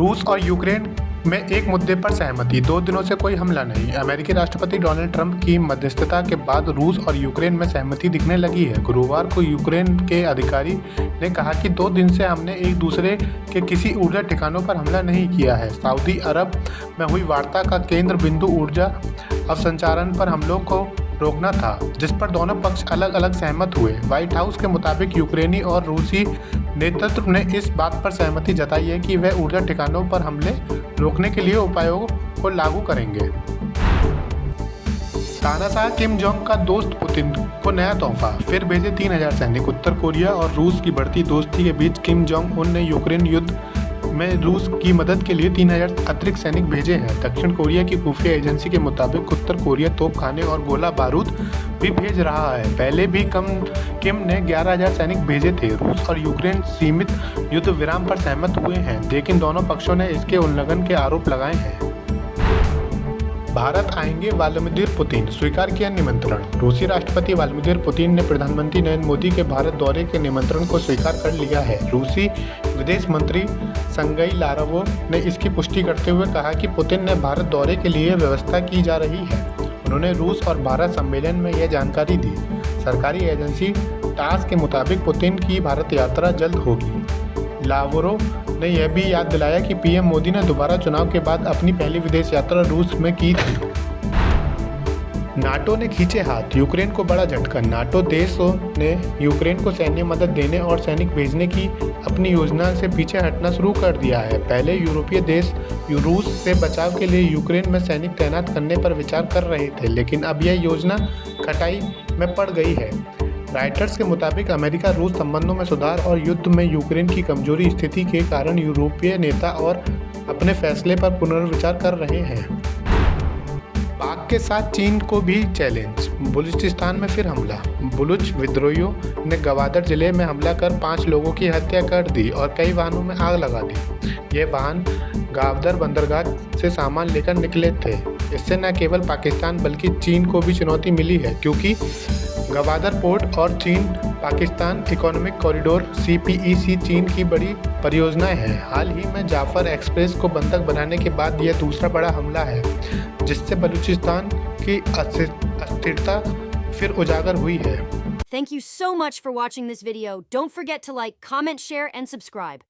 रूस और यूक्रेन में एक मुद्दे पर सहमति, 2 दिनों से कोई हमला नहीं। अमेरिकी राष्ट्रपति डोनाल्ड ट्रंप की मध्यस्थता के बाद रूस और यूक्रेन में सहमति दिखने लगी है। गुरुवार को यूक्रेन के अधिकारी ने कहा कि 2 दिन से हमने एक दूसरे के किसी ऊर्जा ठिकानों पर हमला नहीं किया है। सऊदी अरब में हुई वार्ता का केंद्र बिंदु ऊर्जा अवसंचालन पर हमलों को रोकना था, जिस पर दोनों पक्ष अलग अलग सहमत हुए। व्हाइट हाउस के मुताबिक यूक्रेनी और रूसी नेतृत्व ने इस बात पर सहमति जताई है कि वे ऊर्जा ठिकानों पर हमले रोकने के लिए उपायों को लागू करेंगे। तानाशाह किम जोंग का दोस्त पुतिन को नया तोहफा, फिर भेजे 3000 सैनिक। उत्तर कोरिया और रूस की बढ़ती दोस्ती के बीच किम जोंग उन ने यूक्रेन युद्ध में रूस की मदद के लिए 3000 अतिरिक्त सैनिक भेजे हैं। दक्षिण कोरिया की खुफिया एजेंसी के मुताबिक उत्तर कोरिया तोपखाने और गोला बारूद भी भेज रहा है। पहले भी किम ने 11000 सैनिक भेजे थे। रूस और यूक्रेन सीमित युद्ध विराम पर सहमत हुए हैं, लेकिन दोनों पक्षों ने इसके उल्लंघन के आरोप लगाए हैं। भारत आएंगे व्लादिमीर पुतिन, स्वीकार किया निमंत्रण। रूसी राष्ट्रपति व्लादिमीर पुतिन ने प्रधानमंत्री नरेंद्र मोदी के भारत दौरे के निमंत्रण को स्वीकार कर लिया है। रूसी विदेश मंत्री सर्गेई लावरोव ने इसकी पुष्टि करते हुए कहा कि पुतिन ने भारत दौरे के लिए व्यवस्था की जा रही है। उन्होंने रूस और भारत सम्मेलन में यह जानकारी दी। सरकारी एजेंसी टास के मुताबिक पुतिन की भारत यात्रा जल्द होगी। लावरोव ने यह भी याद दिलाया कि पीएम मोदी ने दोबारा चुनाव के बाद अपनी पहली विदेश यात्रा रूस में की थी। नाटो ने खींचे हाथ, यूक्रेन को बड़ा झटका। नाटो देशों ने यूक्रेन को सैन्य मदद देने और सैनिक भेजने की अपनी योजना से पीछे हटना शुरू कर दिया है। पहले यूरोपीय देश रूस से बचाव के लिए यूक्रेन में सैनिक तैनात करने पर विचार कर रहे थे, लेकिन अब यह योजना खटाई में पड़ गई है। राइटर्स के मुताबिक अमेरिका रूस संबंधों में सुधार और युद्ध में यूक्रेन की कमजोरी स्थिति के कारण यूरोपीय नेता और अपने फैसले पर पुनर्विचार कर रहे हैं। पाक के साथ चीन को भी चैलेंज, बलूचिस्तान में फिर हमला। बलूच विद्रोहियों ने गवादर जिले में हमला कर 5 लोगों की हत्या कर दी और कई वाहनों में आग लगा दी। ये वाहन गावदर बंदरगाह से सामान लेकर निकले थे। इससे न केवल पाकिस्तान बल्कि चीन को भी चुनौती मिली है, क्योंकि गवादर पोर्ट और चीन पाकिस्तान इकोनॉमिक कॉरिडोर CPEC चीन की बड़ी परियोजनाएं हैं। हाल ही में जाफर एक्सप्रेस को बंधक बनाने के बाद यह दूसरा बड़ा हमला है, जिससे बलूचिस्तान की अस्थिरता फिर उजागर हुई है। Thank you so much for watching this video. Don't forget to like, comment, share, and subscribe.